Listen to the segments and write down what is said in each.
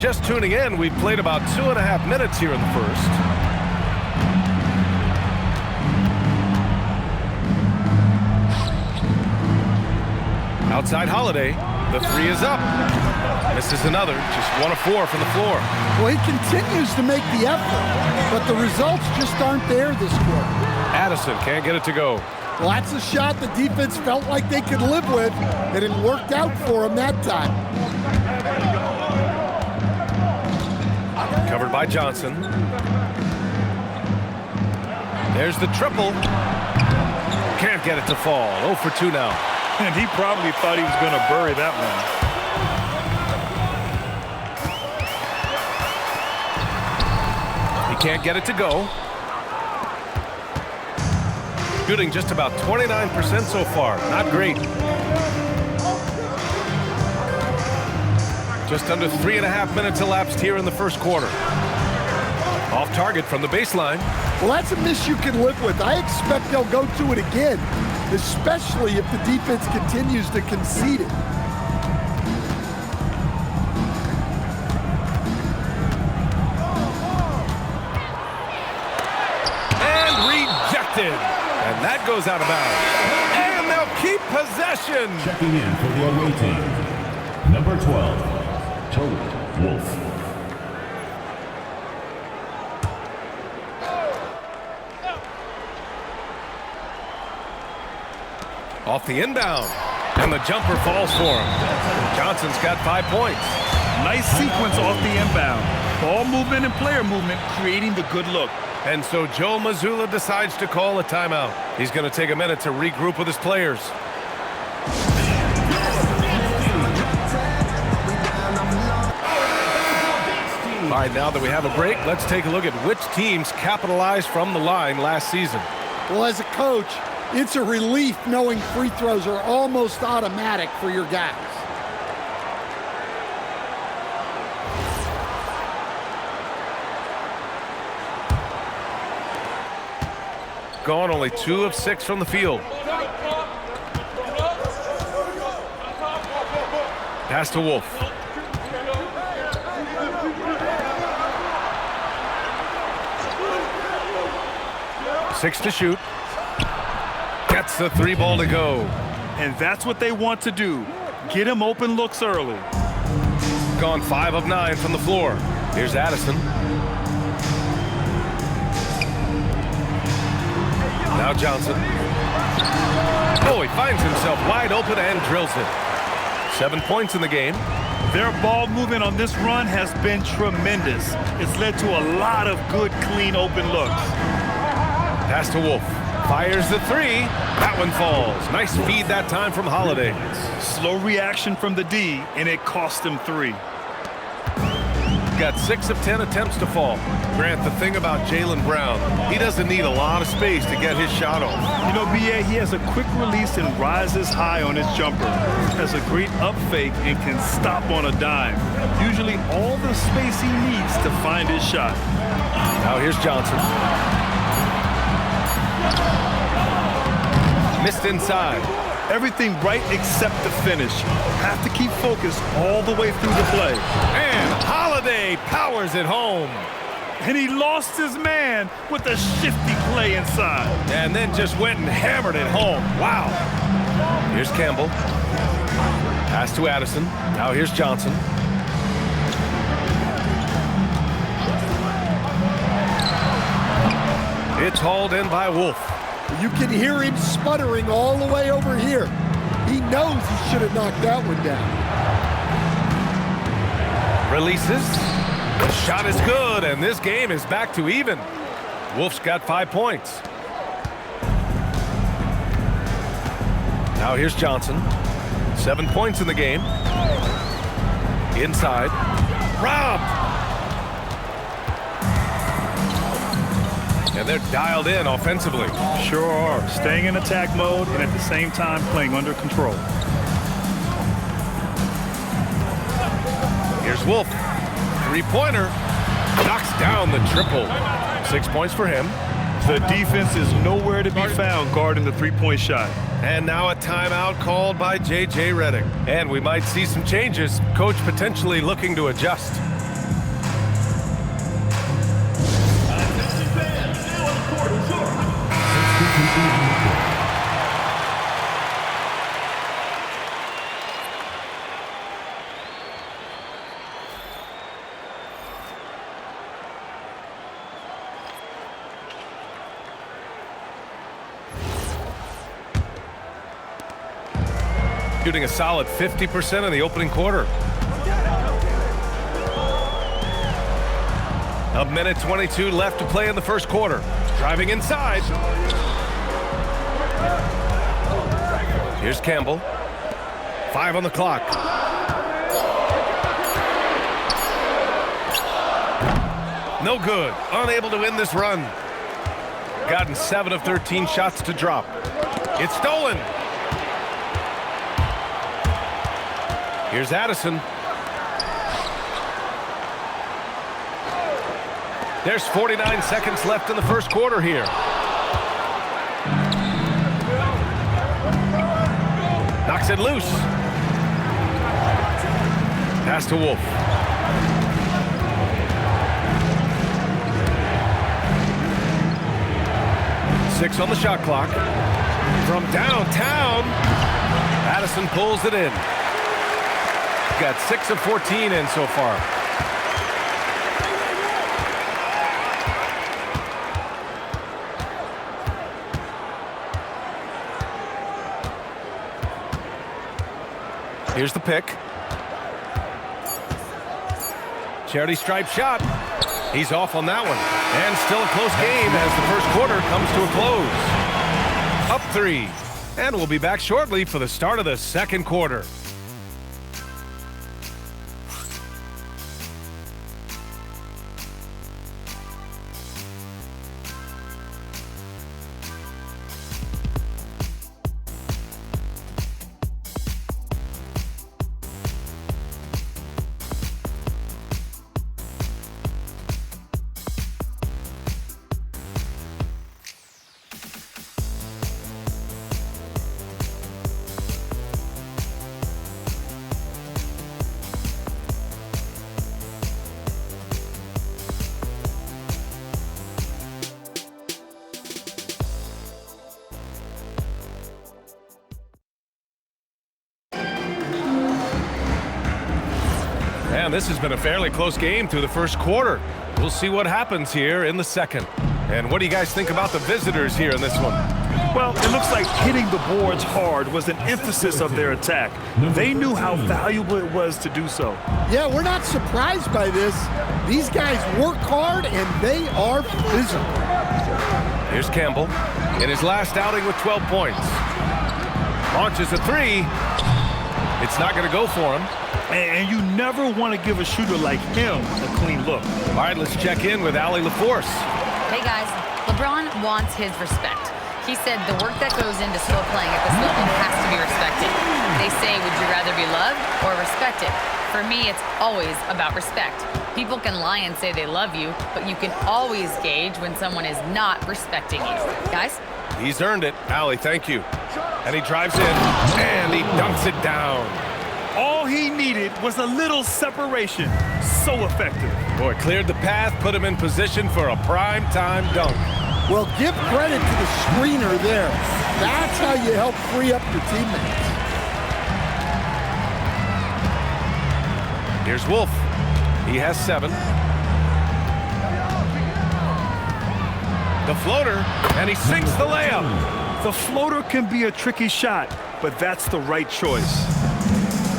Just tuning in, we've played about 2.5 minutes here in the first. Outside Holiday, the three is up. Misses another, just 1 of 4 from the floor. Well, he continues to make the effort, but the results just aren't there this quarter. Addison can't get it to go. Well, that's a shot the defense felt like they could live with, and it worked out for him that time. Covered by Johnson. There's the triple. Can't get it to fall. 0 for 2 now. And he probably thought he was going to bury that one. He can't get it to go. Shooting just about 29% so far. Not great. Just under 3.5 minutes elapsed here in the first quarter. Off target from the baseline. Well, that's a miss you can live with. I expect they'll go to it again, especially if the defense continues to concede it. And rejected. And that goes out of bounds. And they'll keep possession. Checking in for the away team, number 12. Wolf. Off the inbound. And the jumper falls for him. Johnson's got 5 points. Nice sequence off the inbound. Ball movement and player movement creating the good look. And so Joe Mazzulla decides to call a timeout. He's going to take a minute to regroup with his players. All right, now that we have a break, let's take a look at which teams capitalized from the line last season. Well, as a coach, it's a relief knowing free throws are almost automatic for your guys. Gone only 2 of 6 from the field. Pass to Wolf. Six to shoot. Gets the 3 ball to go. And that's what they want to do. Get him open looks early. Gone 5 of 9 from the floor. Here's Addison. Now Johnson. Oh, he finds himself wide open and drills it. 7 points in the game. Their ball movement on this run has been tremendous. It's led to a lot of good, clean, open looks. Pass to Wolf. Fires the 3. That one falls. Nice feed that time from Holiday. Slow reaction from the D, and it cost him 3. Got 6 of 10 attempts to fall. Grant, the thing about Jaylen Brown, he doesn't need a lot of space to get his shot off. You know, B.A., he has a quick release and rises high on his jumper. Has a great up fake and can stop on a dime. Usually all the space he needs to find his shot. Now here's Johnson. Missed inside. Everything right except the finish. Have to keep focused all the way through the play. And Holiday powers it home. And he lost his man with a shifty play inside. And then just went and hammered it home. Wow. Here's Campbell. Pass to Addison. Now here's Johnson. It's hauled in by Wolf. You can hear him sputtering all the way over here. He knows he should have knocked that one down. Releases. The shot is good, and this game is back to even. Wolf's got 5 points. Now here's Johnson. 7 points in the game. Inside. Robbed. And they're dialed in offensively. Sure are. Staying in attack mode and at the same time playing under control. Here's Wolf. 3-pointer. Knocks down the triple. 6 points for him. The defense is nowhere to be found guarding the three-point shot. And now a timeout called by J.J. Redick. And we might see some changes. Coach potentially looking to adjust. Shooting a solid 50% in the opening quarter. A minute 22 left to play in the first quarter. Driving inside. Here's Campbell. 5 on the clock. No good. Unable to win this run. Gotten 7 of 13 shots to drop. It's stolen. Here's Addison. There's 49 seconds left in the first quarter here. Knocks it loose. Pass to Wolf. Six on the shot clock. From downtown, Addison pulls it in. Got 6 of 14 in so far. Here's the pick. Charity stripe shot. He's off on that one. And still a close game as the first quarter comes to a close. Up 3. And we'll be back shortly for the start of the second quarter. And this has been a fairly close game through the first quarter. We'll see what happens here in the second. And what do you guys think about the visitors here in this one? Well, it looks like hitting the boards hard was an emphasis of their attack. They knew how valuable it was to do so. Yeah, we're not surprised by this. These guys work hard and they are physical. Here's Campbell in his last outing with 12 points. Launches a 3. It's not going to go for him. And you never want to give a shooter like him a clean look. All right, let's check in with Allie LaForce. Hey, guys. LeBron wants his respect. He said the work that goes into still playing at this level has to be respected. They say, would you rather be loved or respected? For me, it's always about respect. People can lie and say they love you, but you can always gauge when someone is not respecting you. Guys? He's earned it. Allie, thank you. And he drives in, and he dunks it down. All he needed was a little separation. So effective. Boy, cleared the path, put him in position for a prime-time dunk. Well, give credit to the screener there. That's how you help free up your teammates. Here's Wolf. He has 7. The floater, and he sinks the layup. The floater can be a tricky shot, but that's the right choice.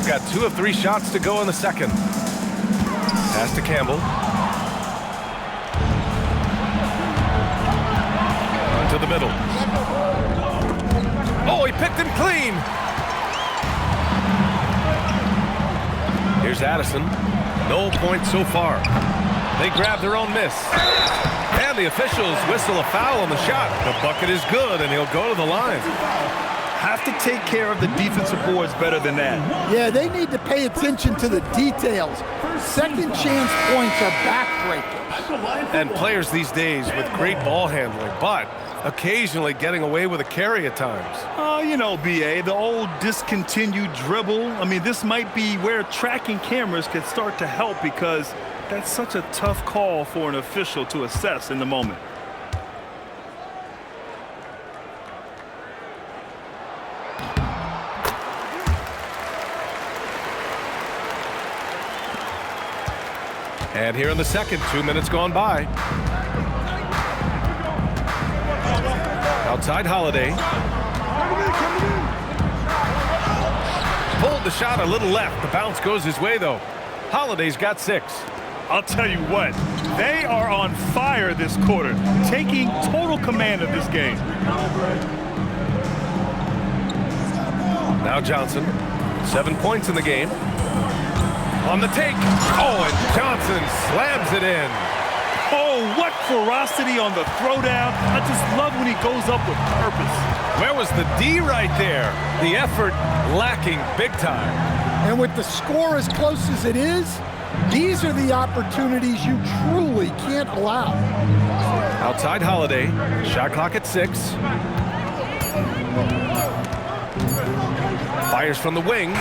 Got 2 of 3 shots to go in the second. Pass to Campbell. To the middle. Oh, he picked him clean. Here's Addison. No points so far. They grab their own miss. And the officials whistle a foul on the shot. The bucket is good, and he'll go to the line. Have to take care of the defensive boards better than that. Yeah, they need to pay attention to the details. Second chance points are backbreakers. And players these days with great ball handling, but occasionally getting away with a carry at times. Oh, you know, B.A., the old discontinued dribble. I mean, this might be where tracking cameras could start to help because that's such a tough call for an official to assess in the moment. And here in the second, 2 minutes gone by. Outside Holiday. Pulled the shot a little left. The bounce goes his way, though. Holiday's got 6. I'll tell you what, they are on fire this quarter, taking total command of this game. Now Johnson, 7 points in the game. On the take. Oh, and Johnson slams it in. Oh, what ferocity on the throwdown. I just love when he goes up with purpose. Where was the D right there? The effort lacking big time. And with the score as close as it is, these are the opportunities you truly can't allow. Outside Holiday, shot clock at 6. Fires from the wing.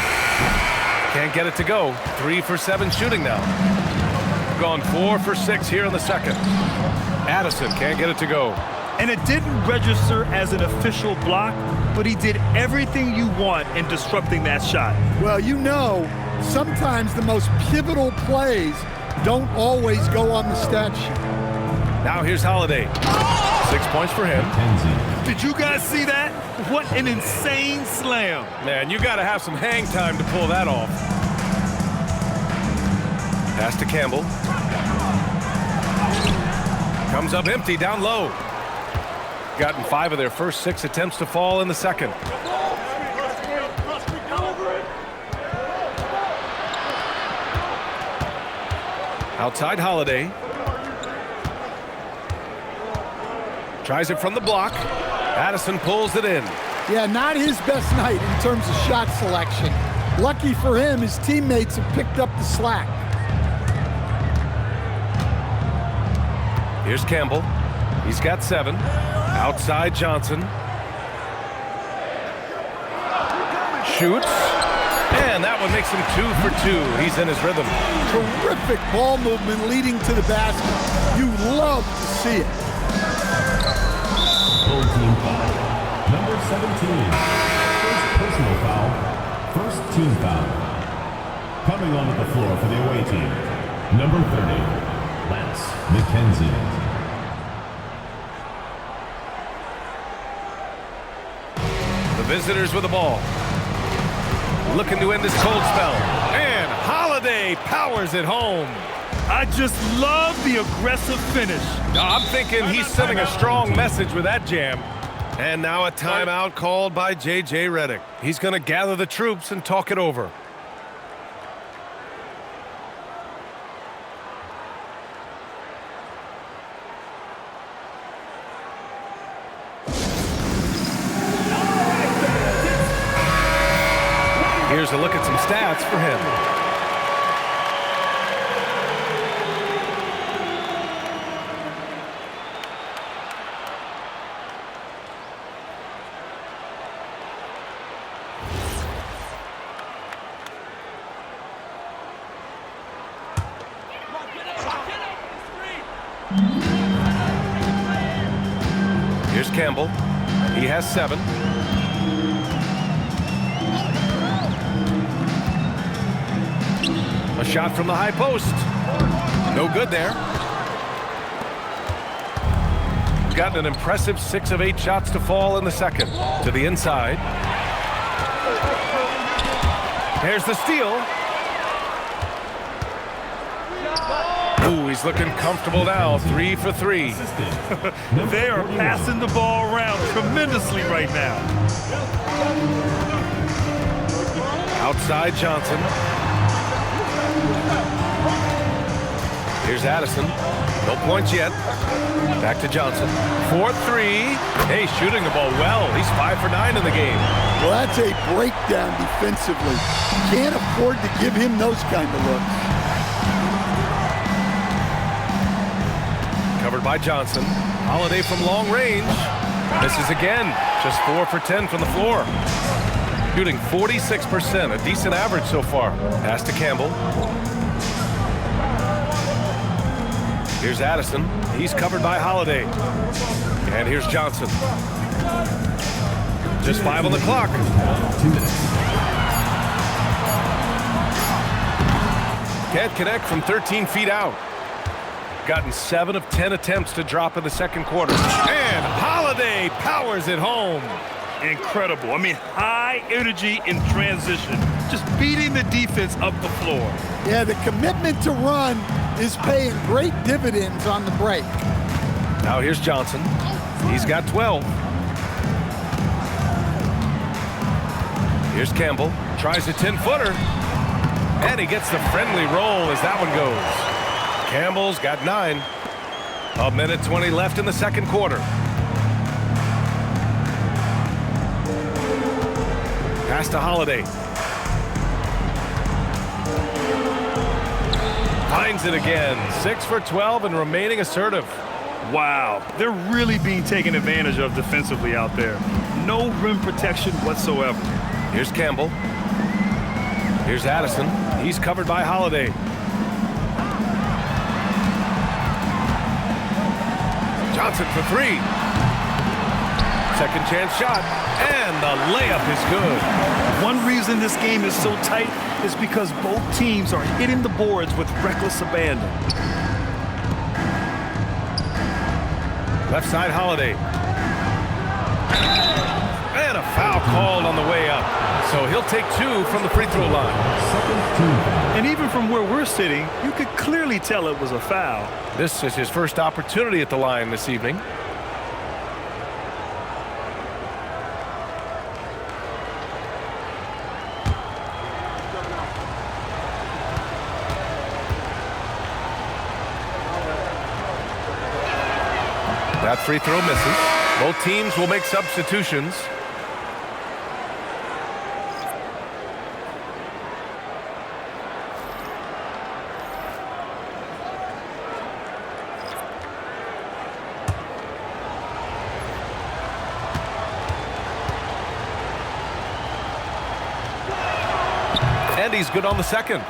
Can't get it to go. 3 for 7 shooting now. Gone 4 for 6 here in the second. Addison can't get it to go. And it didn't register as an official block, but he did everything you want in disrupting that shot. Well, you know, sometimes the most pivotal plays don't always go on the stat sheet. Now here's Holiday. 6 points for him. Did you guys see that? What an insane slam. Man, you got to have some hang time to pull that off. Pass to Campbell. Comes up empty down low. Gotten 5 of their first 6 attempts to fall in the second. Outside Holiday. Tries it from the block. Addison pulls it in. Yeah, not his best night in terms of shot selection. Lucky for him, his teammates have picked up the slack. Here's Campbell. He's got 7. Outside Johnson. Shoots. And that one makes him 2 for 2. He's in his rhythm. Terrific ball movement leading to the basket. You love to see it. Full team foul. Number 17. First personal foul. First team foul. Coming onto the floor for the away team. Number 30. Lance McKenzie. The visitors with the ball. Looking to end this cold spell. And Holiday powers it home. I just love the aggressive finish. I'm thinking he's sending a strong message with that jam. And now a timeout called by J.J. Redick. He's going to gather the troops and talk it over. Here's a look at some stats for him. Here's Campbell. He has 7. A shot from the high post. No good there. Gotten an impressive 6 of 8 shots to fall in the second. To the inside. There's the steal. Ooh, he's looking comfortable now. 3 for 3. They are passing the ball around tremendously right now. Outside Johnson. Here's Addison. No points yet. Back to Johnson. 4-3. Hey, shooting the ball well. He's 5 for 9 in the game. Well, that's a breakdown defensively. Can't afford to give him those kind of looks. Covered by Johnson. Holiday from long range. Misses again. Just 4 for 10 from the floor. Shooting 46%, a decent average so far. Pass to Campbell. Here's Addison. He's covered by Holiday. And here's Johnson. Just 5 on the clock. 2 minutes. Can't connect from 13 feet out. Gotten 7 of 10 attempts to drop in the second quarter. And Holiday powers it home. Incredible. I mean, high energy in transition. Just beating the defense up the floor. Yeah, the commitment to run is paying great dividends on the break. Now here's Johnson. He's got 12. Here's Campbell. Tries a 10-footer. And he gets the friendly roll as that one goes. Campbell's got 9. 1:20 left in the second quarter. Pass to Holiday. Finds it again. 6 for 12 and remaining assertive. Wow, they're really being taken advantage of defensively out there. No rim protection whatsoever. Here's Campbell. Here's Addison. He's covered by Holiday. Johnson for 3. Second chance shot. And the layup is good. One reason this game is so tight is because both teams are hitting the boards with reckless abandon. Left side Holiday. And a foul called on the way up. So he'll take 2 from the free throw line. And even from where we're sitting, you could clearly tell it was a foul. This is his first opportunity at the line this evening. That free throw misses. Both teams will make substitutions. And he's good on the second.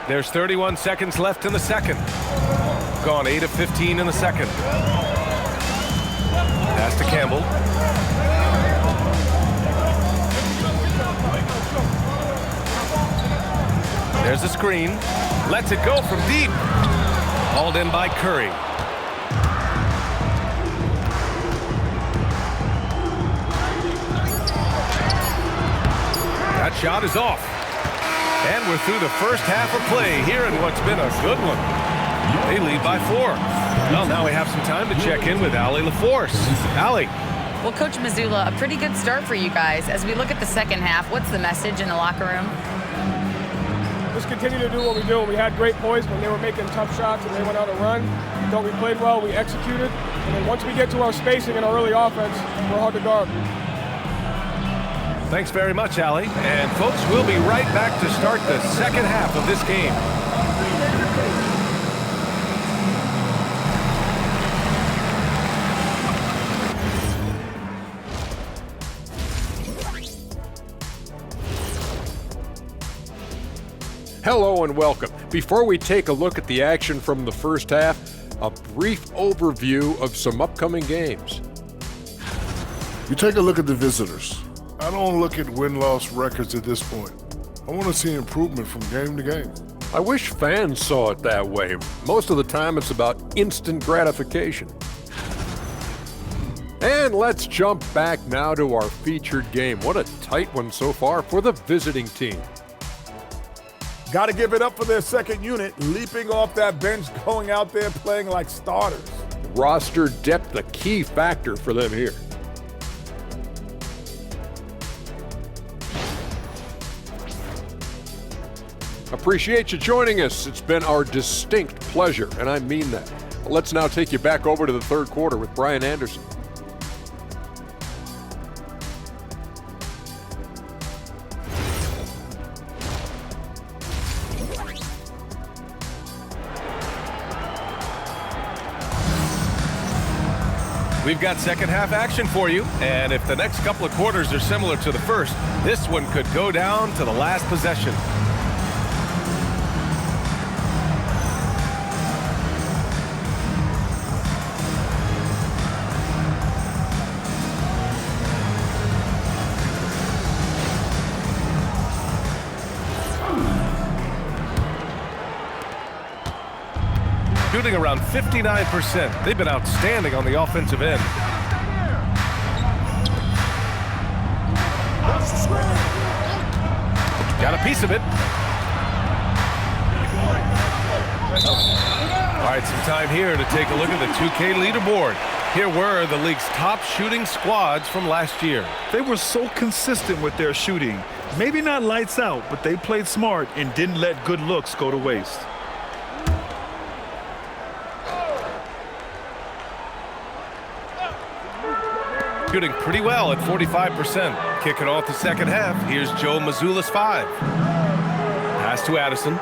There's 31 seconds left in the second. Gone 8 of 15 in the second. Pass to Campbell. There's a screen. Lets it go from deep. Hauled in by Curry. That shot is off. And we're through the first half of play here in what's been a good one. They lead by 4. Well, now we have some time to check in with Allie LaForce. Allie. Well, Coach Mazzulla, a pretty good start for you guys. As we look at the second half, what's the message in the locker room? Just continue to do what we do. We had great poise when they were making tough shots and they went on a run. Thought we played well, we executed. And then once we get to our spacing and our early offense, we're hard to guard. Thanks very much, Allie. And folks, we'll be right back to start the second half of this game. Hello and welcome. Before we take a look at the action from the first half, a brief overview of some upcoming games. You take a look at the visitors. I don't look at win-loss records at this point. I want to see improvement from game to game. I wish fans saw it that way. Most of the time it's about instant gratification. And let's jump back now to our featured game. What a tight one so far for the visiting team. Got to give it up for their second unit, leaping off that bench, going out there playing like starters. Roster depth, a key factor for them here. Appreciate you joining us. It's been our distinct pleasure, and I mean that. Let's now take you back over to the third quarter with Brian Anderson. We've got second half action for you, and if the next couple of quarters are similar to the first, this one could go down to the last possession. shooting around 59%. They've been outstanding on the offensive end. Got a piece of it. All right, some time here to take a look at the 2K leaderboard. Here were the league's top shooting squads from last year. They were so consistent with their shooting. Maybe not lights out, but they played smart and didn't let good looks go to waste. Shooting pretty well at 45%. Kicking off the second half, here's Joe Mazzulla's 5. Pass to Addison.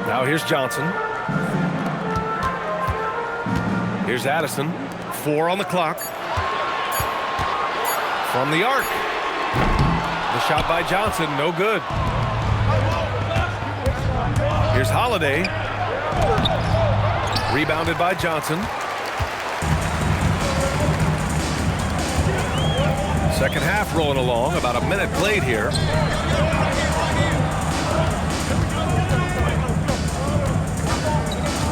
Now here's Johnson. Here's Addison. 4 on the clock. From the arc. The shot by Johnson, no good. Here's Holiday. Rebounded by Johnson. Second half rolling along, about a minute played here.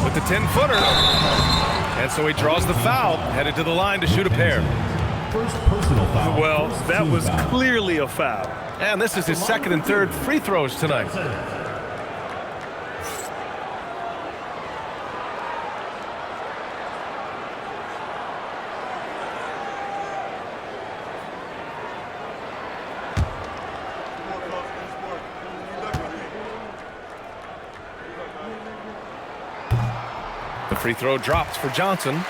With the 10-footer. And so he draws the foul, headed to the line to shoot a pair. First personal foul. Well, that was clearly a foul. And this is his second and third free throws tonight. The free throw drops for Johnson.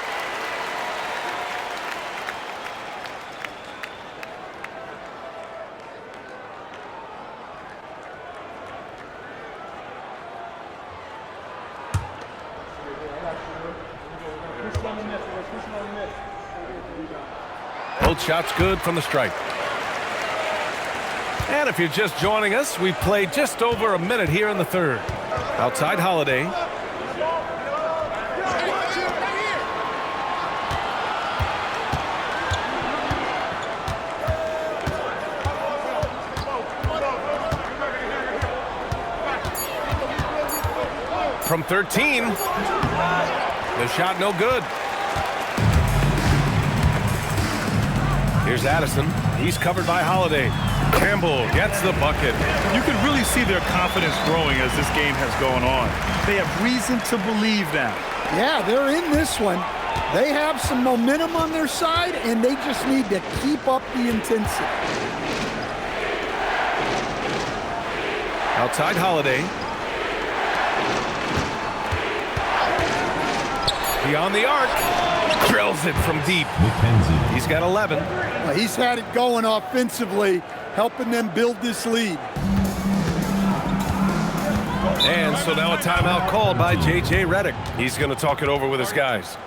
Both shots good from the stripe. And if you're just joining us, we've played just over a minute here in the third. Outside Holiday. From 13, the shot no good. Here's Addison. He's covered by Holiday. Campbell gets the bucket. You can really see their confidence growing as this game has gone on. They have reason to believe now. Yeah, they're in this one. They have some momentum on their side, and they just need to keep up the intensity. Outside Holiday. Beyond the arc. Drills it from deep. He's got 11. Well, he's had it going offensively, helping them build this lead. And so now a timeout called by J.J. Redick. He's going to talk it over with his guys.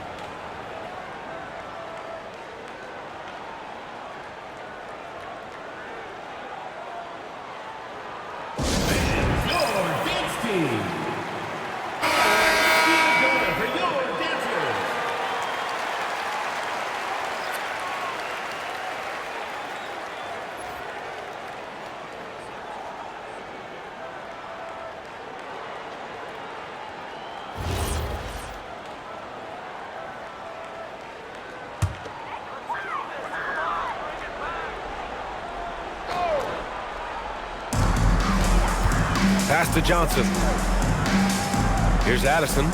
Pass to Johnson. Here's Addison.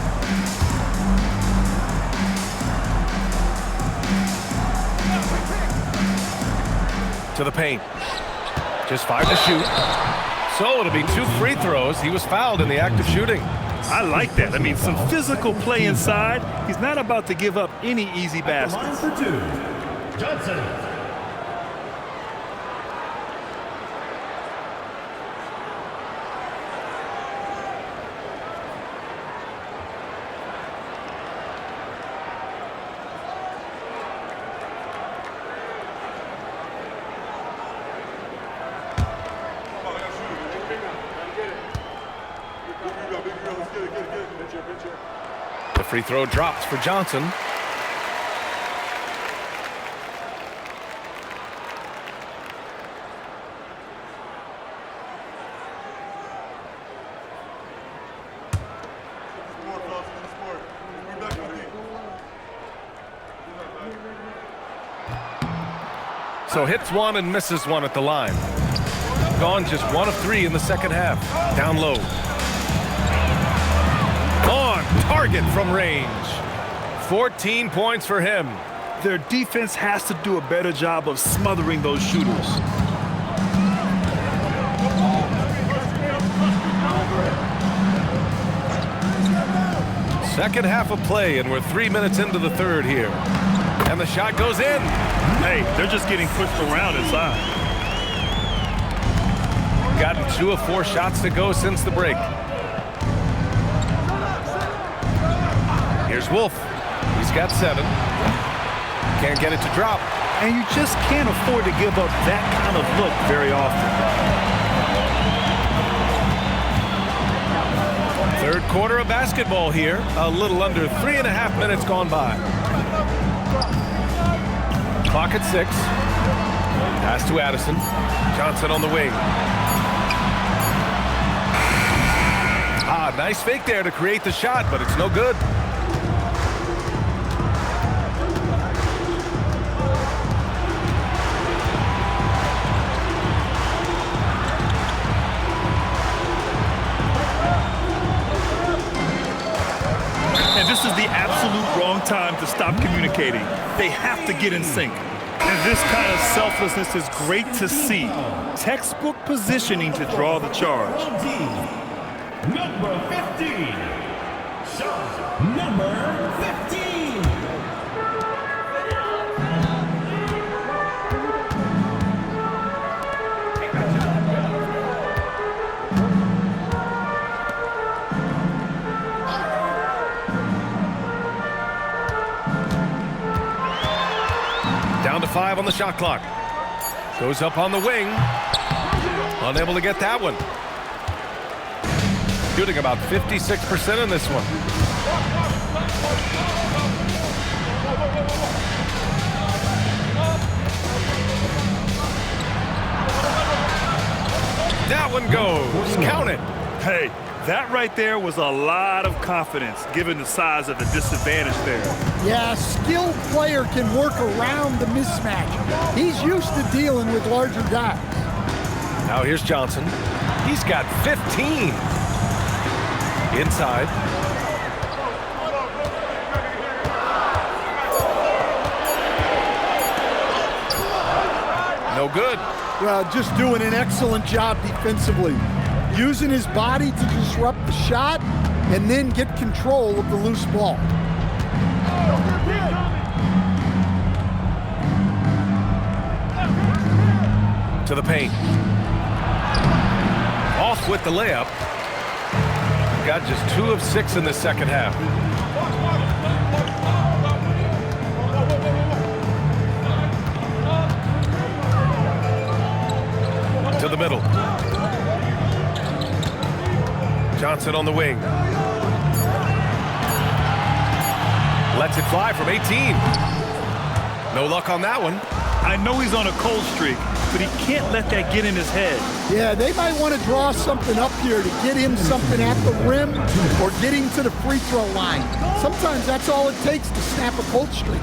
To the paint. Just 5 to shoot. So it'll be 2 free throws. He was fouled in the act of shooting. I like that. I mean, some physical play inside. He's not about to give up any easy baskets. Line for 2, Johnson. The free throw drops for Johnson. So hits one and misses one at the line. Gone just 1 of 3 in the second half. Down low. On target from range. 14 points for him. Their defense has to do a better job of smothering those shooters. Second half of play, and we're 3 minutes into the third here. And the shot goes in. Hey, they're just getting pushed around inside. Gotten 2 of 4 shots to go since the break. Here's Wolf. He's got 7. Can't get it to drop. And you just can't afford to give up that kind of look very often. Third quarter of basketball here. A little under 3.5 minutes gone by. Clock at 6. Pass to Addison. Johnson on the wing. Nice fake there to create the shot, but it's no good. And this is the absolute wrong time to stop communicating. They have to get in sync. And this kind of selflessness is great to see. Textbook positioning to draw the charge. Number 15. Shot number 15. Down to 5 on the shot clock. Goes up on the wing. Unable to get that one. Shooting about 56% in this one. That one goes. Count it. Hey, that right there was a lot of confidence given the size of the disadvantage there. Yeah, a skilled player can work around the mismatch. He's used to dealing with larger guys. Now here's Johnson. He's got 15. Inside. No good. Well, just doing an excellent job defensively. Using his body to disrupt the shot and then get control of the loose ball. To the paint. Off with the layup. Got just 2 of 6 in the second half. To the middle. Johnson on the wing. Lets it fly from 18. No luck on that one. I know he's on a cold streak, but he can't let that get in his head. Yeah, they might want to draw something up here to get him something at the rim or get him to the free throw line. Sometimes that's all it takes to snap a cold streak.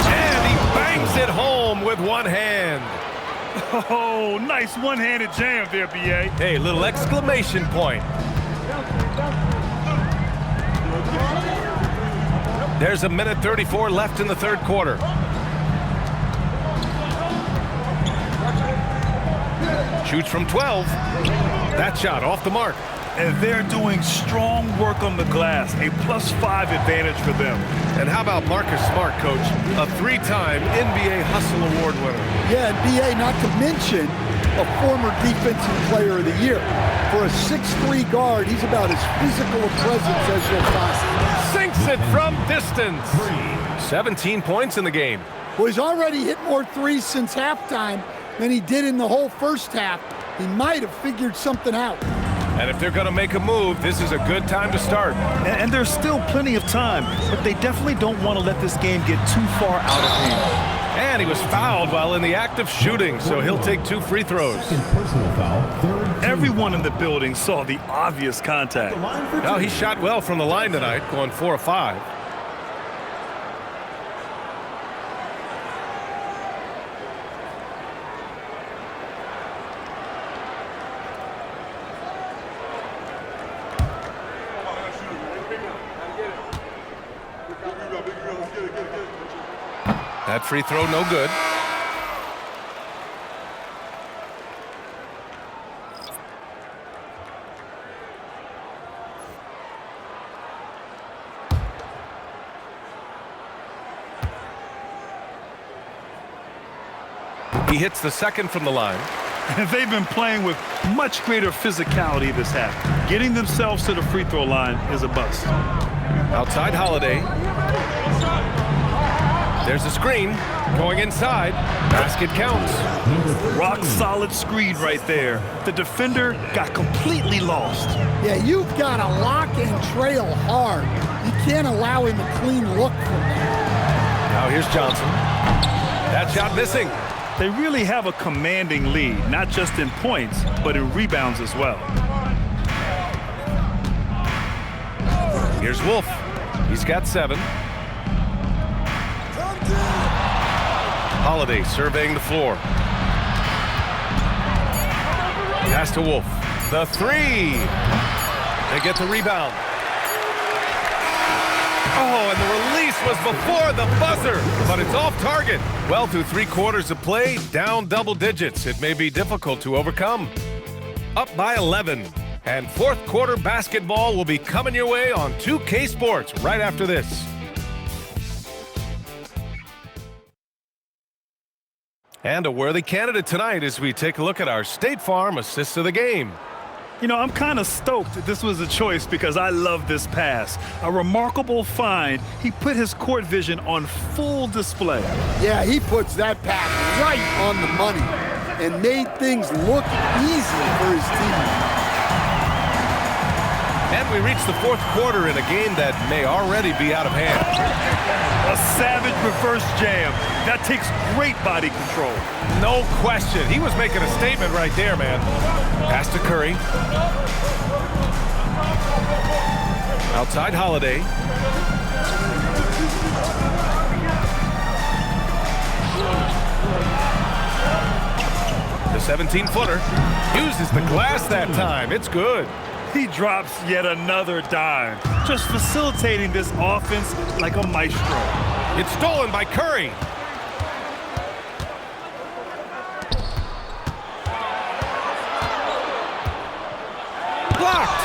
And he bangs it home with one hand. Oh, nice one-handed jam there, B.A. Hey, little exclamation point. There's a minute 34 left in the third quarter. Shoots from 12. That shot off the mark. And they're doing strong work on the glass, a +5 advantage for them. And how about Marcus Smart, coach? A 3-time NBA Hustle Award winner. Yeah, and B.A., not to mention a former Defensive Player of the Year. For a 6'3" guard, he's about as physical a presence as you'll find. Sinks it from distance. 17 points in the game. Well, he's already hit more threes since halftime than he did in the whole first half. He might have figured something out. And if they're going to make a move, this is a good time to start. And there's still plenty of time, but they definitely don't want to let this game get too far out of hand. And he was fouled while in the act of shooting, so he'll take 2 free throws. Second personal foul, third. Everyone in the building saw the obvious contact. Now he shot well from the line tonight, going 4 of 5. That free throw no good. He hits the second from the line. And they've been playing with much greater physicality this half. Getting themselves to the free throw line is a bust. Outside Holiday. There's a screen going inside. Basket counts. Rock solid screen right there. The defender got completely lost. Yeah, you've got to lock and trail hard. You can't allow him a clean look from that. Now here's Johnson. That shot missing. They really have a commanding lead, not just in points, but in rebounds as well. Here's Wolf. He's got 7. Holiday surveying the floor. Pass to Wolf. The 3. They get the rebound. Oh, and the release was before the buzzer, but it's off target. Well, through 3 quarters of play, down double digits. It may be difficult to overcome. Up by 11. And 4th quarter basketball will be coming your way on 2K Sports right after this. And a worthy candidate tonight as we take a look at our State Farm assist of the game. You know, I'm kind of stoked that this was a choice because I love this pass. A remarkable find. He put his court vision on full display. Yeah, he puts that pass right on the money and made things look easy for his team. And we reach the 4th quarter in a game that may already be out of hand. A savage reverse jam. That takes great body control. No question. He was making a statement right there, man. Pass to Curry. Outside Holiday. The 17-footer uses the glass that time. It's good. He drops yet another dime, just facilitating this offense like a maestro. It's stolen by Curry. Blocked.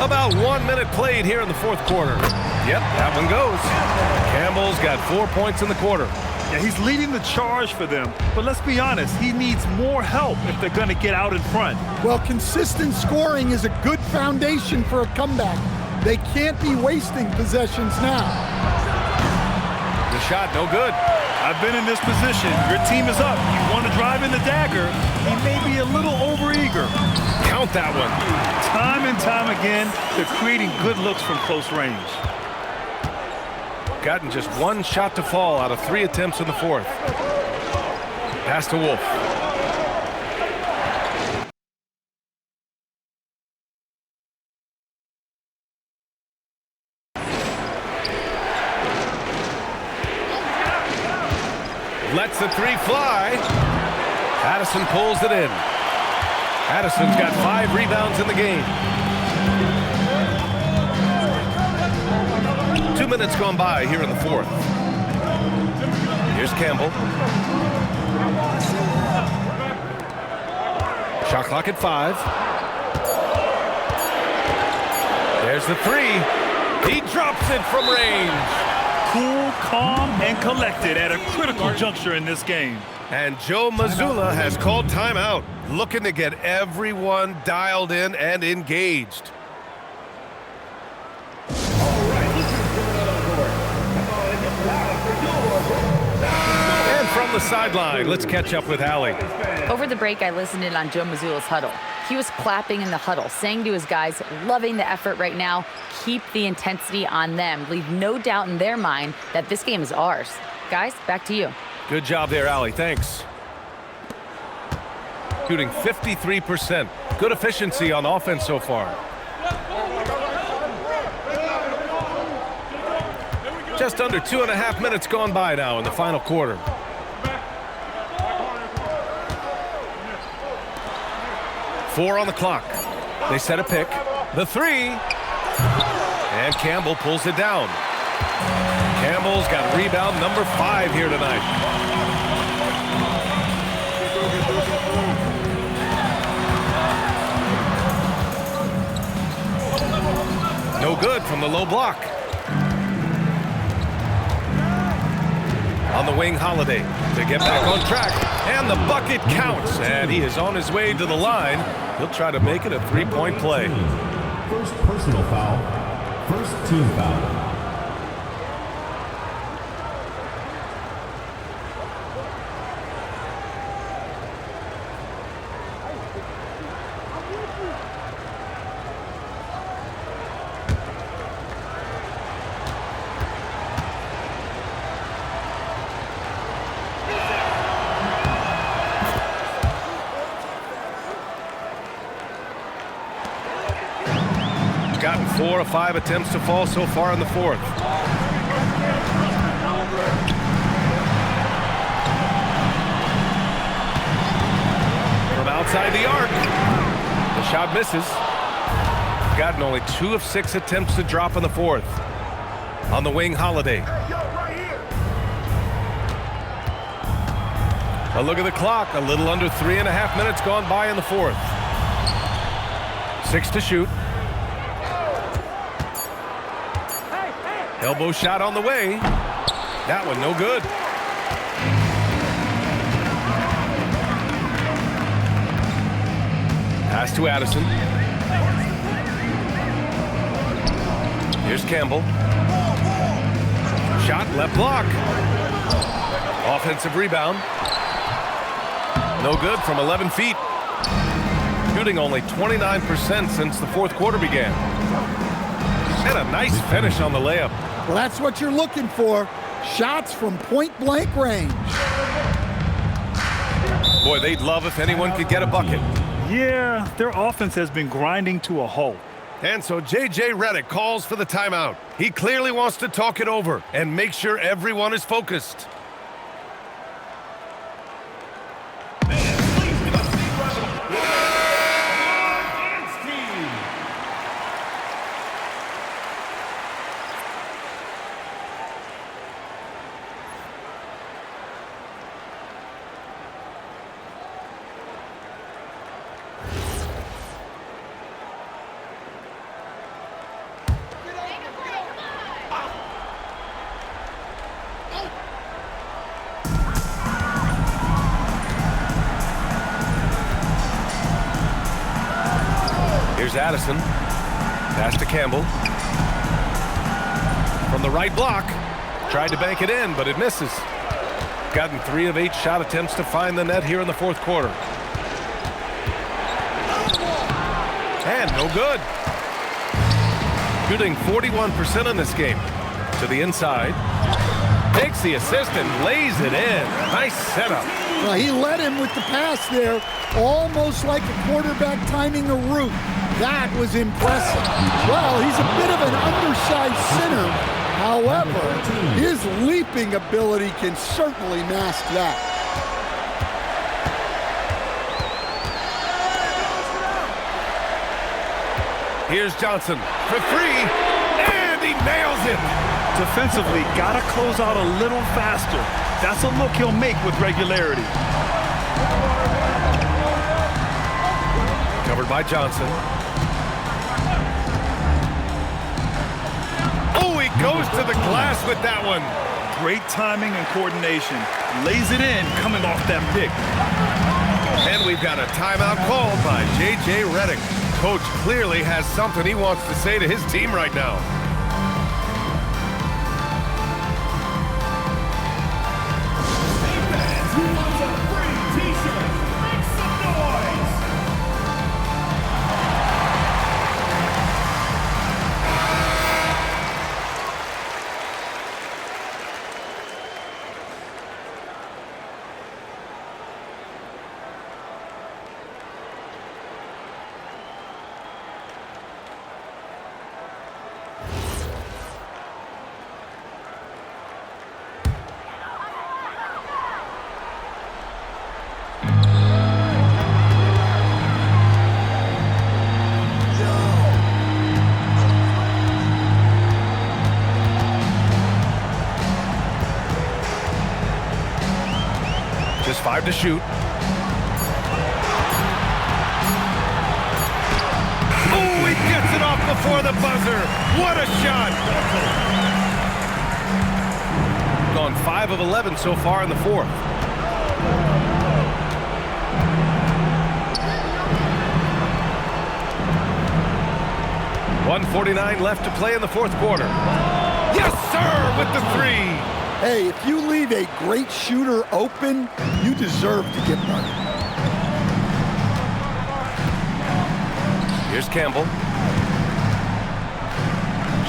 About 1 minute played here in the 4th quarter. Yep, that one goes. Campbell's got 4 points in the quarter. Yeah, he's leading the charge for them, but let's be honest, he needs more help if they're going to get out in front. Well, consistent scoring is a good foundation for a comeback. They can't be wasting possessions now. The shot, no good. I've been in this position. Your team is up. You want to drive in the dagger. He may be a little overeager. Count that one. Time and time again, they're creating good looks from close range. Gotten just 1 shot to fall out of 3 attempts in the 4th. Pass to Wolf. Lets the 3 fly. Addison pulls it in. Addison's got 5 rebounds in the game. 2 minutes gone by here in the 4th. Here's Campbell. Shot clock at 5. There's the 3. He drops it from range. Cool, calm, and collected at a critical juncture in this game. And Joe Mazzulla has called timeout, looking to get everyone dialed in and engaged. And from the sideline, let's catch up with Allie. Over the break, I listened in on Joe Mazzulla's huddle. He was clapping in the huddle, saying to his guys, loving the effort right now, keep the intensity on them. Leave no doubt in their mind that this game is ours. Guys, back to you. Good job there, Allie. Thanks. Shooting 53%. Good efficiency on offense so far. Just under 2.5 minutes gone by now in the final quarter. Four on the clock. They set a pick. The three. And Campbell pulls it down. Campbell's got rebound number 5 here tonight. No good from the low block. On the wing, Holiday to get back on track. And the bucket counts. And he is on his way to the line. He'll try to make it a three-point play. First personal foul. First team foul. Gotten 4 of 5 attempts to fall so far in the fourth. From outside the arc. The shot misses. Gotten only 2 of 6 attempts to drop in the fourth. On the wing, Holiday. A look at the clock. A little under 3.5 minutes gone by in the fourth. 6 to shoot. Elbow shot on the way. That one no good. Pass to Addison. Here's Campbell. Shot left block. Offensive rebound. No good from 11 feet. Shooting only 29% since the fourth quarter began. And a nice finish on the layup. Well, that's what you're looking for. Shots from point-blank range. Boy, they'd love if anyone could get a bucket. Yeah, their offense has been grinding to a halt. And so J.J. Redick calls for the timeout. He clearly wants to talk it over and make sure everyone is focused. Here's Addison. Pass to Campbell. From the right block. Tried to bank it in, but it misses. Gotten 3 of 8 shot attempts to find the net here in the fourth quarter. And no good. Shooting 41% in this game. To the inside. Takes the assist and lays it in. Nice setup. Well, he led him with the pass there, almost like a quarterback timing a route. That was impressive. Well, he's a bit of an undersized center. However, his leaping ability can certainly mask that. Here's Johnson for 3, and he nails it. Defensively, gotta close out a little faster. That's a look he'll make with regularity. Covered by Johnson. Oh, he goes to the glass with that one. Great timing and coordination. Lays it in, coming off that pick. And we've got a timeout called by J.J. Redick. Coach clearly has something he wants to say to his team right now. Here's 5 to shoot. Oh, he gets it off before the buzzer. What a shot. Gone 5 of 11 so far in the fourth. .149 left to play in the fourth quarter. Yes, sir, with the 3. Hey, if you leave a great shooter open, you deserve to get money. Here's Campbell.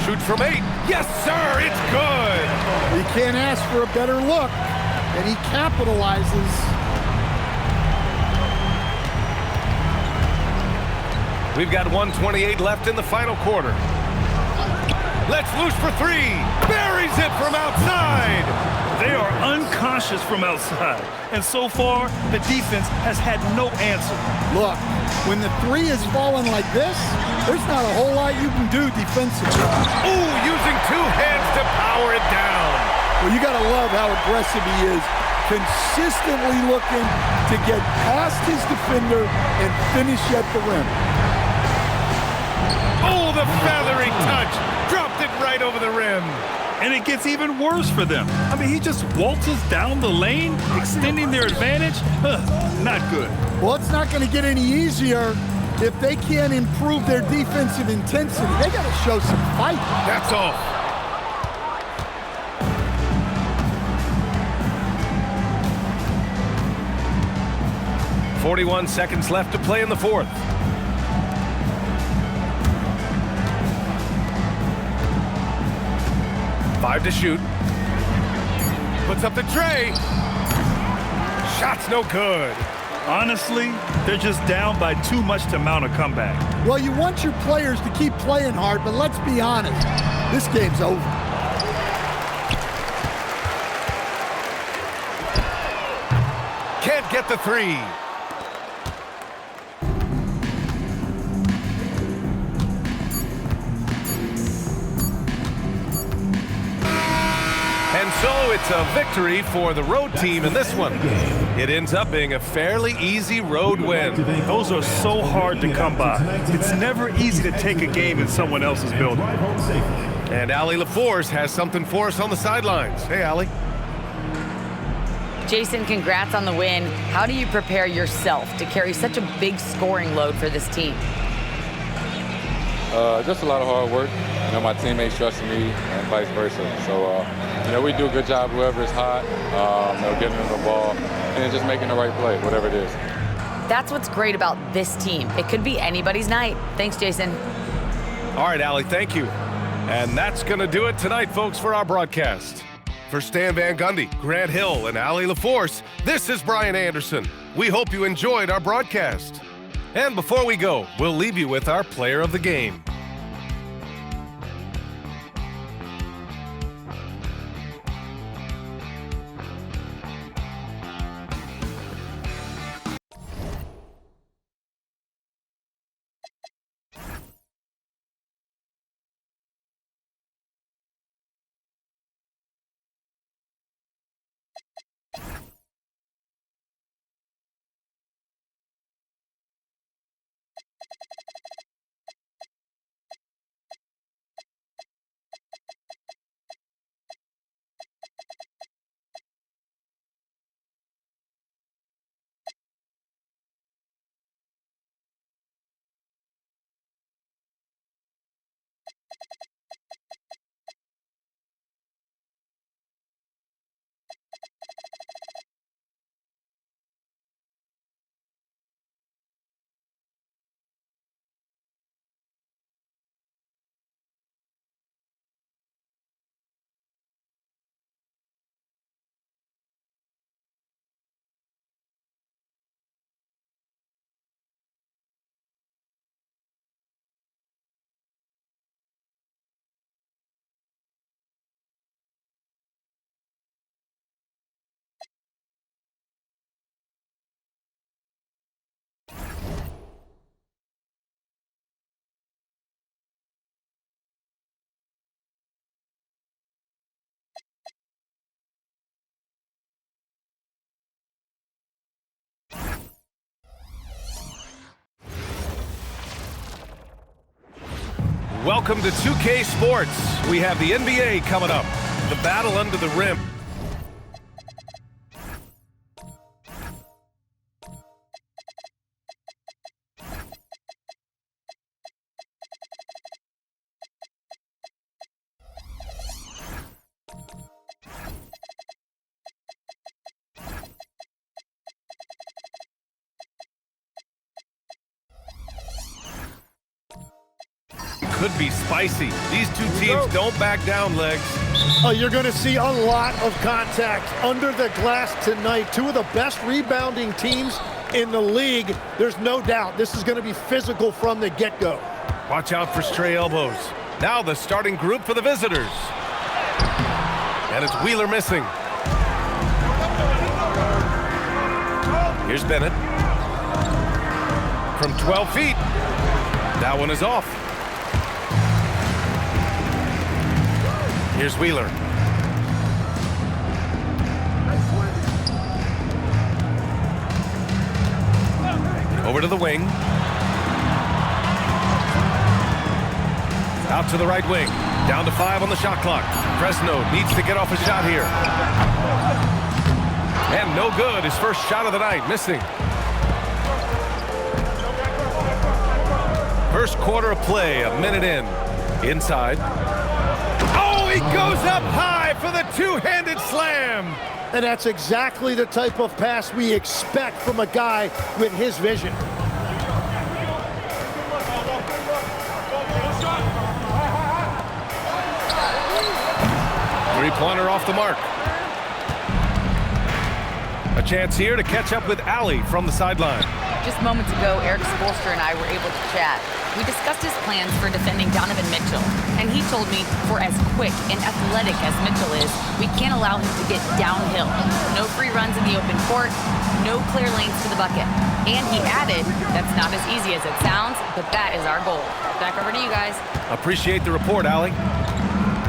Shoot from 8. Yes, sir, it's good. You can't ask for a better look, and he capitalizes. We've got 1:28 left in the final quarter. Let's loose for 3. Buries it from outside. They are unconscious from outside, and so far, the defense has had no answer. Look, when the 3 is falling like this, there's not a whole lot you can do defensively. Ooh, using 2 hands to power it down. Well, you got to love how aggressive he is, consistently looking to get past his defender and finish at the rim. Oh, the feathery touch. Dropped it right over the rim. And it gets even worse for them. I mean, he just waltzes down the lane, extending their advantage. Not good. Well, it's not going to get any easier if they can't improve their defensive intensity. They got to show some fight. That's all. .41 seconds left to play in the fourth. .5 to shoot. Puts up the tray. Shot's no good. Honestly, they're just down by too much to mount a comeback. Well, you want your players to keep playing hard, but let's be honest, this game's over. Can't get the 3. And so it's a victory for the road team in this one. It ends up being a fairly easy road win. Those are so hard to come by. It's never easy to take a game in someone else's building. And Allie LaForce has something for us on the sidelines. Hey, Allie. Jason, congrats on the win. How do you prepare yourself to carry such a big scoring load for this team? Just a lot of hard work. You know, my teammates trusting me and vice versa. So, you know, we do a good job whoever is hot, you know, getting them the ball and just making the right play, whatever it is. That's what's great about this team. It could be anybody's night. Thanks, Jason. All right, Allie, thank you. And that's going to do it tonight, folks, for our broadcast. For Stan Van Gundy, Grant Hill, and Allie LaForce, this is Brian Anderson. We hope you enjoyed our broadcast. And before we go, we'll leave you with our player of the game. Welcome to 2K Sports. We have the NBA coming up. The battle under the rim. Could be spicy. These two teams don't back down, Legs. Oh, you're going to see a lot of contact under the glass tonight. Two of the best rebounding teams in the league. There's no doubt this is going to be physical from the get-go. Watch out for stray elbows. Now the starting group for the visitors. And it's Wheeler missing. Here's Bennett. From 12 feet. That one is off. Here's Wheeler. Over to the wing. Out to the right wing. Down to 5 on the shot clock. Fresno needs to get off a shot here. And no good. His first shot of the night, missing. First quarter of play, a minute in. Inside. He goes up high for the two-handed slam. And that's exactly the type of pass we expect from a guy with his vision. Three-pointer off the mark. A chance here to catch up with Allie from the sideline. Just moments ago, Eric Spoelstra and I were able to chat. We discussed his plans for defending Donovan Mitchell, and he told me for as quick and athletic as Mitchell is, we can't allow him to get downhill. No free runs in the open court, no clear lanes to the bucket. And he added, that's not as easy as it sounds, but that is our goal. Back over to you guys. Appreciate the report, Allie.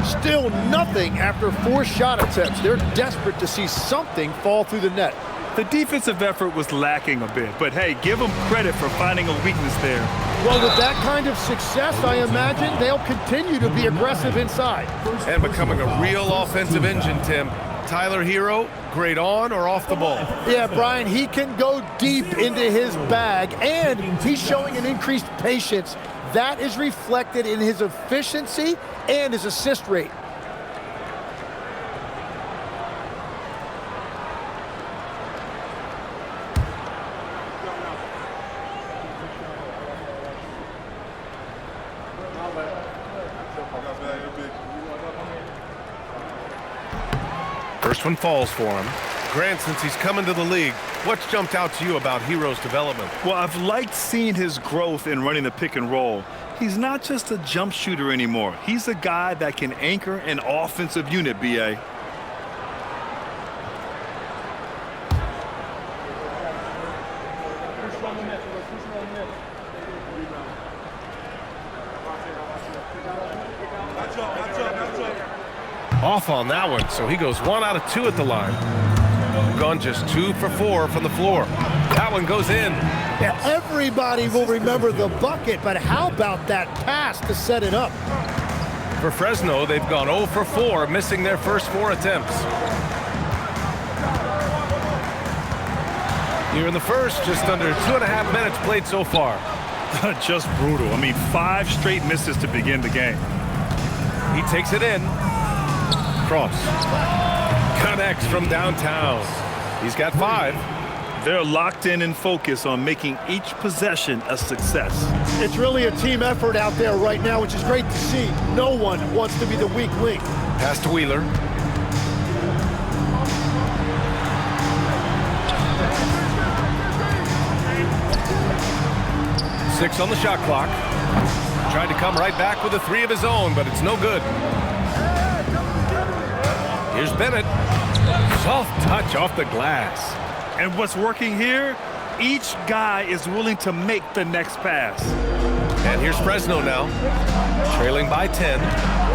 Still nothing after 4 shot attempts. They're desperate to see something fall through the net. The defensive effort was lacking a bit, but hey, give them credit for finding a weakness there. Well, with that kind of success, I imagine they'll continue to be aggressive inside. And becoming a real offensive engine, Tim. Tyler Hero, great on or off the ball? Yeah, Brian, he can go deep into his bag, and he's showing an increased patience. That is reflected in his efficiency and his assist rate. First one falls for him. Grant, since he's come into the league, what's jumped out to you about Hero's development? Well, I've liked seeing his growth in running the pick and roll. He's not just a jump shooter anymore. He's a guy that can anchor an offensive unit, B.A. Off on that one, so he goes 1 out of 2 at the line. Gone just 2 for 4 from the floor. That one goes in. Yeah, everybody will remember the bucket, but how about that pass to set it up? For Fresno, they've gone 0 for 4, missing their first 4 attempts. Here in the first, just under 2.5 minutes played so far. Just brutal. I mean, 5 straight misses to begin the game. He takes it in. Cross. Connects from downtown. He's got 5. They're locked in and focused on making each possession a success. It's really a team effort out there right now, which is great to see. No one wants to be the weak link. Pass to Wheeler. Six on the shot clock. Tried to come right back with a 3 of his own, but it's no good. Here's Bennett. Soft touch off the glass. And what's working here, each guy is willing to make the next pass. And here's Fresno now, trailing by 10.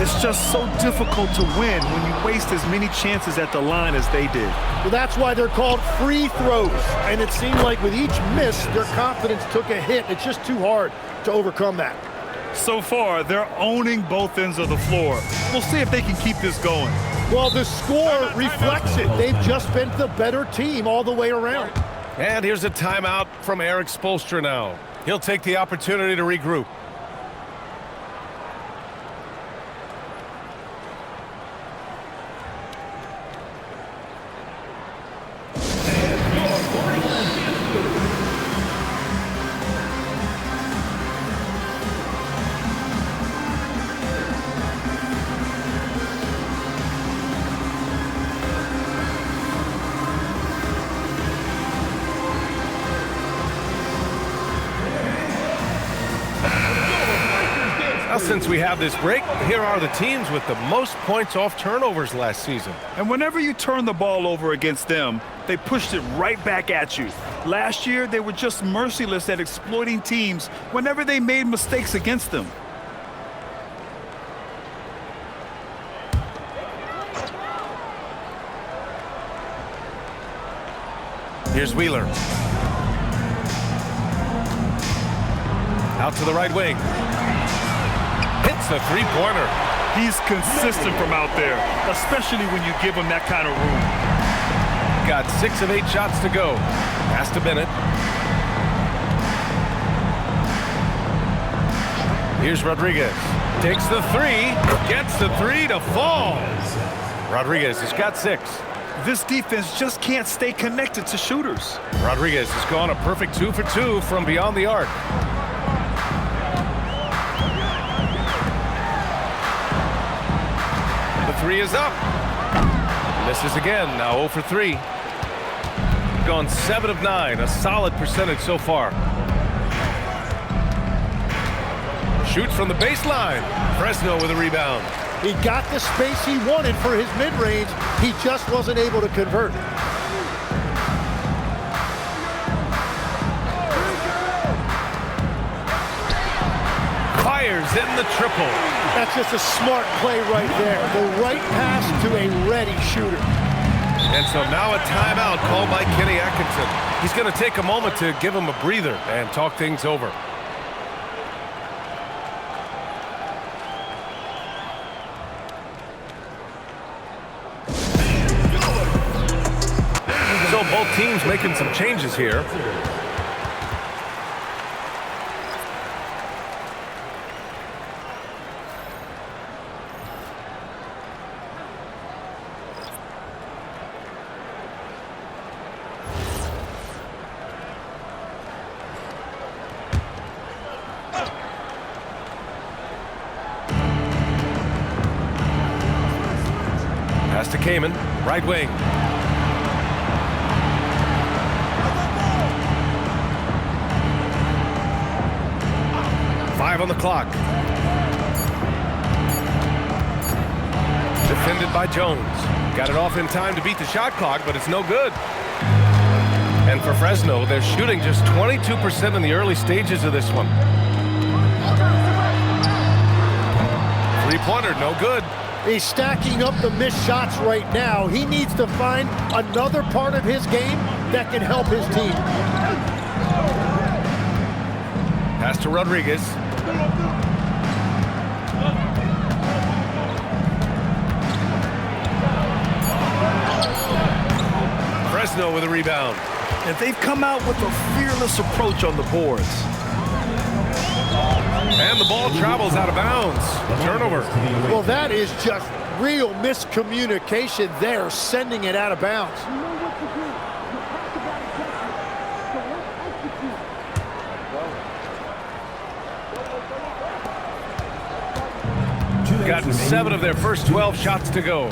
It's just so difficult to win when you waste as many chances at the line as they did. Well, that's why they're called free throws. And it seemed like with each miss, their confidence took a hit. It's just too hard to overcome that. So far, they're owning both ends of the floor. We'll see if they can keep this going. Well, the score reflects it. They've just been the better team all the way around. And here's a timeout from Eric Spoelstra now. He'll take the opportunity to regroup. Since we have this break, here are the teams with the most points off turnovers last season. And whenever you turn the ball over against them, they pushed it right back at you. Last year, they were just merciless at exploiting teams whenever they made mistakes against them. Here's Wheeler. Out to the right wing. Hits a three-pointer. He's consistent from out there, especially when you give him that kind of room. Got 6 of 8 shots to go. Pass to Bennett. Here's Rodriguez. Takes the three. Gets the three to fall. Rodriguez has got 6. This defense just can't stay connected to shooters. Rodriguez has gone a perfect 2 for 2 from beyond the arc. Three is up. Misses again, now 0 for 3. Gone 7 of 9, a solid percentage so far. Shoots from the baseline. Fresno with a rebound. He got the space he wanted for his mid-range. He just wasn't able to convert. Fires in the triple. That's just a smart play right there. The right pass to a ready shooter. And so now a timeout called by Kenny Atkinson. He's going to take a moment to give him a breather and talk things over. So both teams making some changes here. Pass to Kamen, right wing. Five on the clock. Defended by Jones. Got it off in time to beat the shot clock, but it's no good. And for Fresno, they're shooting just 22% in the early stages of this one. Three-pointer, no good. He's stacking up the missed shots right now. He needs to find another part of his game that can help his team. Pass to Rodriguez. Fresno with a rebound. And they've come out with a fearless approach on the boards. And the ball travels out of bounds. Turnover. Well, that is just real miscommunication there, sending it out of bounds. Gotten 7 of their first 12 shots to go.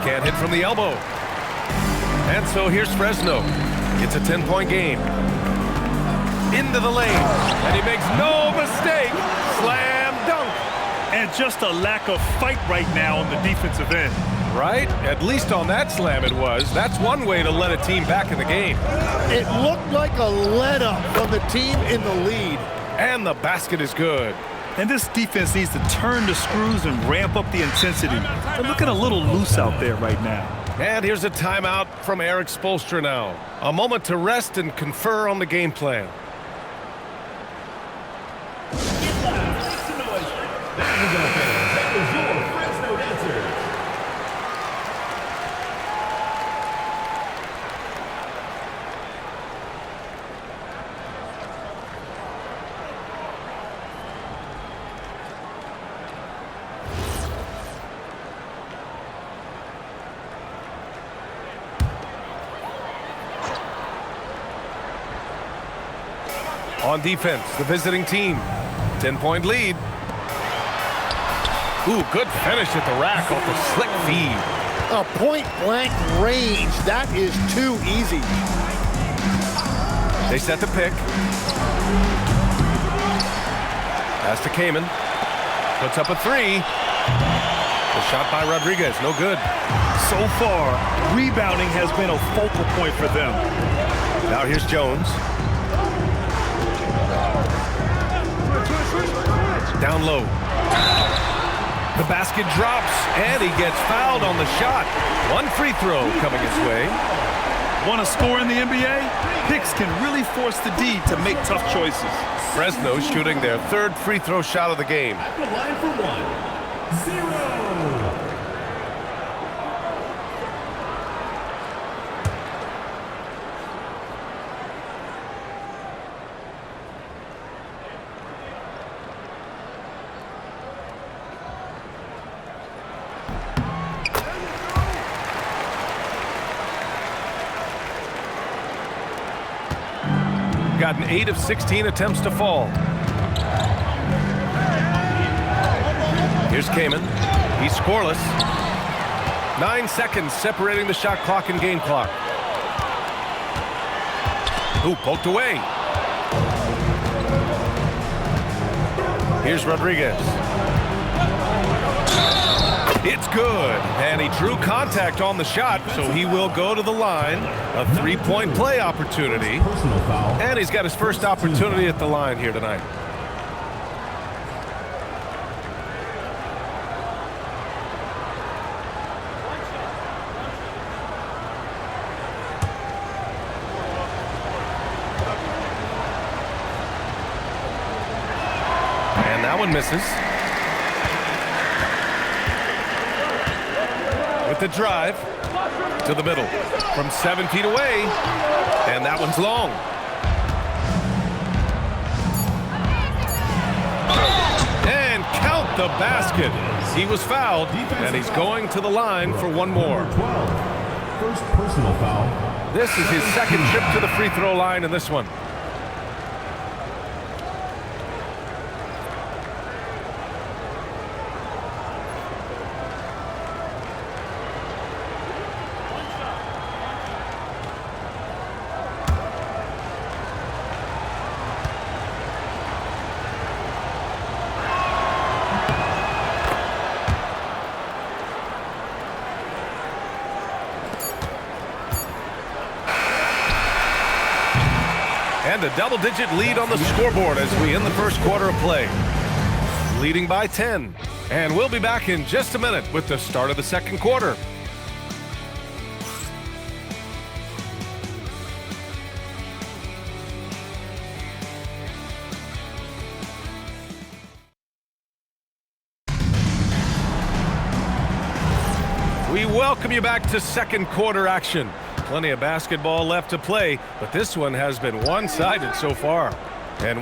Can't hit from the elbow. And so here's Fresno. It's a 10-point game. Into the lane. And he makes no mistake. Slam dunk. And just a lack of fight right now on the defensive end. Right? At least on that slam it was. That's one way to let a team back in the game. It looked like a let-up from the team in the lead. And the basket is good. And this defense needs to turn the screws and ramp up the intensity. They're looking a little loose out there right now. And here's a timeout from Eric Spoelstra now. A moment to rest and confer on the game plan. On defense, the visiting team. 10-point lead. Ooh, good finish at the rack off the slick feed. A point-blank range. That is too easy. They set the pick. Pass to Kamen. Puts up a three. The shot by Rodriguez, no good. So far, rebounding has been a focal point for them. Now here's Jones. Down low. The basket drops, and he gets fouled on the shot. One free throw coming his way. Want to score in the NBA? Picks can really force the D to make tough choices. Fresno shooting their third free throw shot of the game. At the line for one. 0. Gotten 8 of 16 attempts to fall. Here's Kamen. He's scoreless. 9 seconds separating the shot clock and game clock. Ooh, poked away. Here's Rodriguez. It's good, and he drew contact on the shot, so he will go to the line. A three-point play opportunity, and he's got his first opportunity at the line here tonight. And that one misses. With the drive to the middle from 7 feet away, and that one's long. And count the basket. He was fouled, and he's going to the line for one more. 12. First personal foul. This is his second trip to the free throw line in this one. And a double-digit lead on the scoreboard as we end the first quarter of play. Leading by 10. And we'll be back in just a minute with the start of the second quarter. We welcome you back to second quarter action. Plenty of basketball left to play, but this one has been one-sided so far. And